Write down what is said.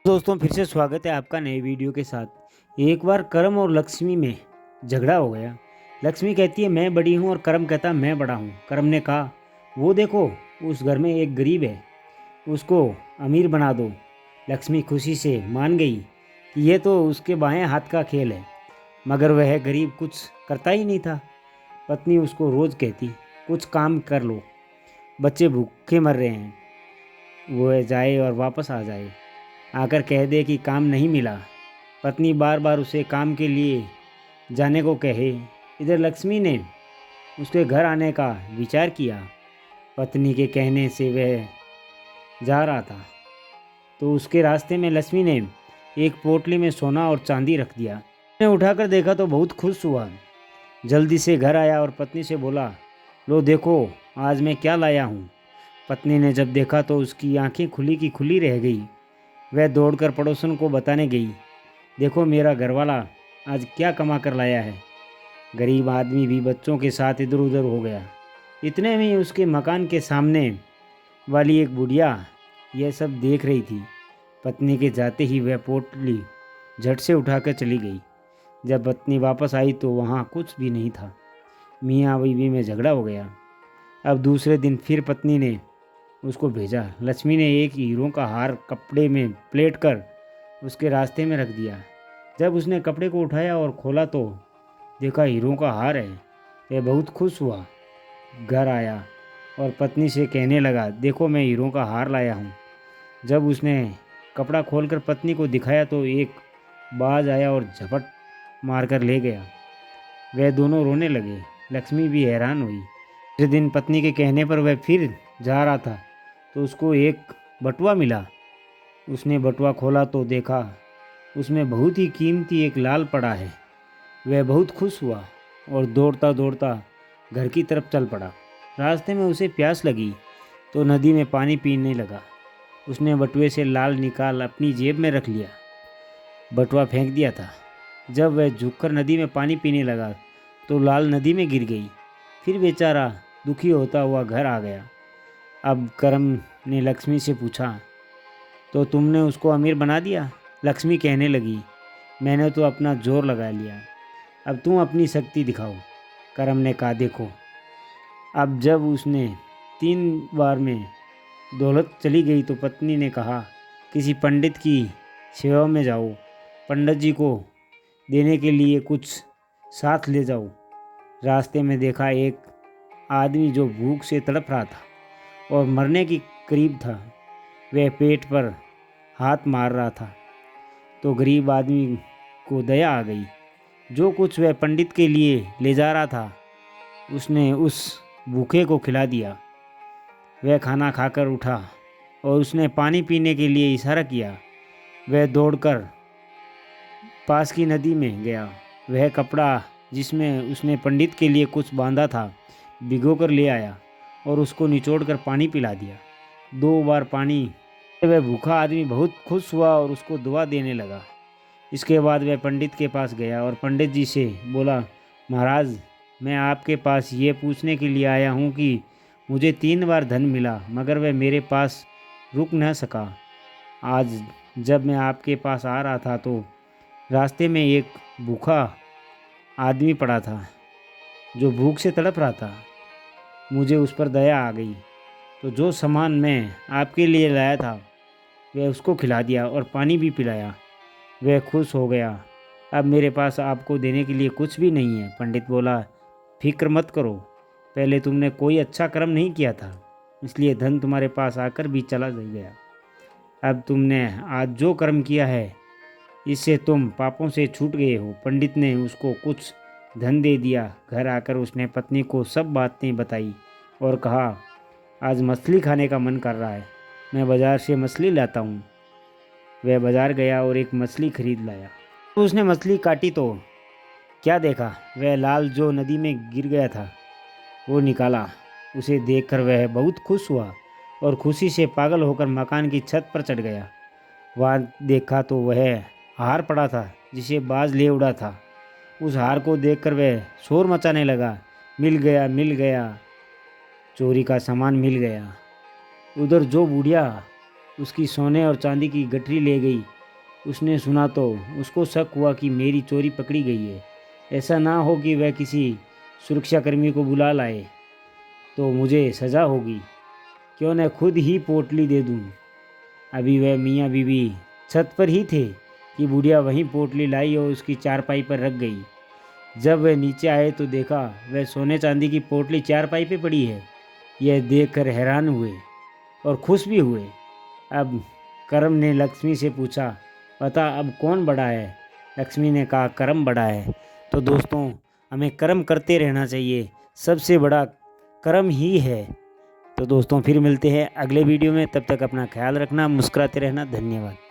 दोस्तों फिर से स्वागत है आपका नए वीडियो के साथ। एक बार करम और लक्ष्मी में झगड़ा हो गया। लक्ष्मी कहती है मैं बड़ी हूँ और करम कहता है मैं बड़ा हूँ। करम ने कहा वो देखो उस घर में एक गरीब है, उसको अमीर बना दो। लक्ष्मी खुशी से मान गई कि यह तो उसके बाएं हाथ का खेल है, मगर वह गरीब कुछ करता ही नहीं था। पत्नी उसको रोज़ कहती कुछ काम कर लो, बच्चे भूखे मर रहे हैं। वो जाए और वापस आ जाए, आकर कह दे कि काम नहीं मिला। पत्नी बार बार उसे काम के लिए जाने को कहे। इधर लक्ष्मी ने उसके घर आने का विचार किया। पत्नी के कहने से वह जा रहा था तो उसके रास्ते में लक्ष्मी ने एक पोटली में सोना और चांदी रख दिया। उसने उठाकर देखा तो बहुत खुश हुआ। जल्दी से घर आया और पत्नी से बोला, लो देखो आज मैं क्या लाया हूँ। पत्नी ने जब देखा तो उसकी आंखें खुली की खुली रह गई। वह दौड़कर पड़ोसन को बताने गई, देखो मेरा घरवाला आज क्या कमा कर लाया है। गरीब आदमी भी बच्चों के साथ इधर उधर हो गया। इतने में उसके मकान के सामने वाली एक बुढ़िया यह सब देख रही थी। पत्नी के जाते ही वह पोटली झट से उठाकर चली गई। जब पत्नी वापस आई तो वहाँ कुछ भी नहीं था। मियाँ बीवी में झगड़ा हो गया। अब दूसरे दिन फिर पत्नी ने उसको भेजा। लक्ष्मी ने एक हीरों का हार कपड़े में प्लेट कर उसके रास्ते में रख दिया। जब उसने कपड़े को उठाया और खोला तो देखा हीरों का हार है। वह बहुत खुश हुआ। घर आया और पत्नी से कहने लगा, देखो मैं हीरों का हार लाया हूँ। जब उसने कपड़ा खोलकर पत्नी को दिखाया तो एक बाज आया और झपट मारकर ले गया। वह दोनों रोने लगे। लक्ष्मी भी हैरान हुई। दूसरे दिन पत्नी के कहने पर वह फिर जा रहा था तो उसको एक बटुआ मिला। उसने बटुआ खोला तो देखा उसमें बहुत ही कीमती एक लाल पड़ा है। वह बहुत खुश हुआ और दौड़ता दौड़ता घर की तरफ चल पड़ा। रास्ते में उसे प्यास लगी तो नदी में पानी पीने लगा। उसने बटुए से लाल निकाल अपनी जेब में रख लिया। बटुआ फेंक दिया था। जब वह झुककर नदी में पानी पीने लगा तो लाल नदी में गिर गई। फिर बेचारा दुखी होता हुआ घर आ गया। अब करम ने लक्ष्मी से पूछा, तो तुमने उसको अमीर बना दिया? लक्ष्मी कहने लगी, मैंने तो अपना जोर लगा लिया, अब तुम अपनी शक्ति दिखाओ। करम ने कहा, देखो। अब जब उसने 3 बार में दौलत चली गई तो पत्नी ने कहा, किसी पंडित की सेवा में जाओ, पंडित जी को देने के लिए कुछ साथ ले जाओ। रास्ते में देखा एक आदमी जो भूख से तड़प रहा था और मरने की करीब था। वह पेट पर हाथ मार रहा था तो गरीब आदमी को दया आ गई। जो कुछ वह पंडित के लिए ले जा रहा था उसने उस भूखे को खिला दिया। वह खाना खाकर उठा और उसने पानी पीने के लिए इशारा किया। वह दौड़कर पास की नदी में गया। वह कपड़ा जिसमें उसने पंडित के लिए कुछ बांधा था भिगोकर ले आया और उसको निचोड़कर पानी पिला दिया। 2 बार पानी वह भूखा आदमी बहुत खुश हुआ और उसको दुआ देने लगा। इसके बाद वह पंडित के पास गया और पंडित जी से बोला, महाराज मैं आपके पास ये पूछने के लिए आया हूँ कि मुझे 3 बार धन मिला मगर वह मेरे पास रुक न सका। आज जब मैं आपके पास आ रहा था तो रास्ते में एक भूखा आदमी पड़ा था जो भूख से तड़प रहा था। मुझे उस पर दया आ गई तो जो सामान मैं आपके लिए लाया था वह उसको खिला दिया और पानी भी पिलाया। वह खुश हो गया। अब मेरे पास आपको देने के लिए कुछ भी नहीं है। पंडित बोला, फिक्र मत करो, पहले तुमने कोई अच्छा कर्म नहीं किया था इसलिए धन तुम्हारे पास आकर भी चला गया। अब तुमने आज जो कर्म किया है इससे तुम पापों से छूट गए हो। पंडित ने उसको कुछ धन दे दिया। घर आकर उसने पत्नी को सब बातें बताई और कहा, आज मछली खाने का मन कर रहा है, मैं बाज़ार से मछली लाता हूँ। वह बाज़ार गया और एक मछली खरीद लाया। तो उसने मछली काटी तो क्या देखा, वह लाल जो नदी में गिर गया था वो निकाला। उसे देखकर वह बहुत खुश हुआ और खुशी से पागल होकर मकान की छत पर चढ़ गया। वहाँ देखा तो वह हार पड़ा था जिसे बाज ले उड़ा था। उस हार को देखकर वह शोर मचाने लगा, मिल गया मिल गया, चोरी का सामान मिल गया। उधर जो बुढ़िया उसकी सोने और चांदी की गठरी ले गई। उसने सुना तो उसको शक हुआ कि मेरी चोरी पकड़ी गई है। ऐसा ना हो कि वह किसी सुरक्षाकर्मी को बुला लाए तो मुझे सज़ा होगी। क्यों न खुद ही पोटली दे दूं। अभी वह मियाँ बीवी छत पर ही थे कि बुढ़िया वहीं पोटली लाई और उसकी चारपाई पर रख गई। जब वह नीचे आए तो देखा वह सोने चांदी की पोटली चारपाई पे पड़ी है। यह देखकर हैरान हुए और खुश भी हुए। अब करम ने लक्ष्मी से पूछा, पता अब कौन बड़ा है? लक्ष्मी ने कहा, करम बड़ा है। तो दोस्तों, हमें कर्म करते रहना चाहिए, सबसे बड़ा कर्म ही है। तो दोस्तों, फिर मिलते हैं अगले वीडियो में। तब तक अपना ख्याल रखना, मुस्कुराते रहना। धन्यवाद।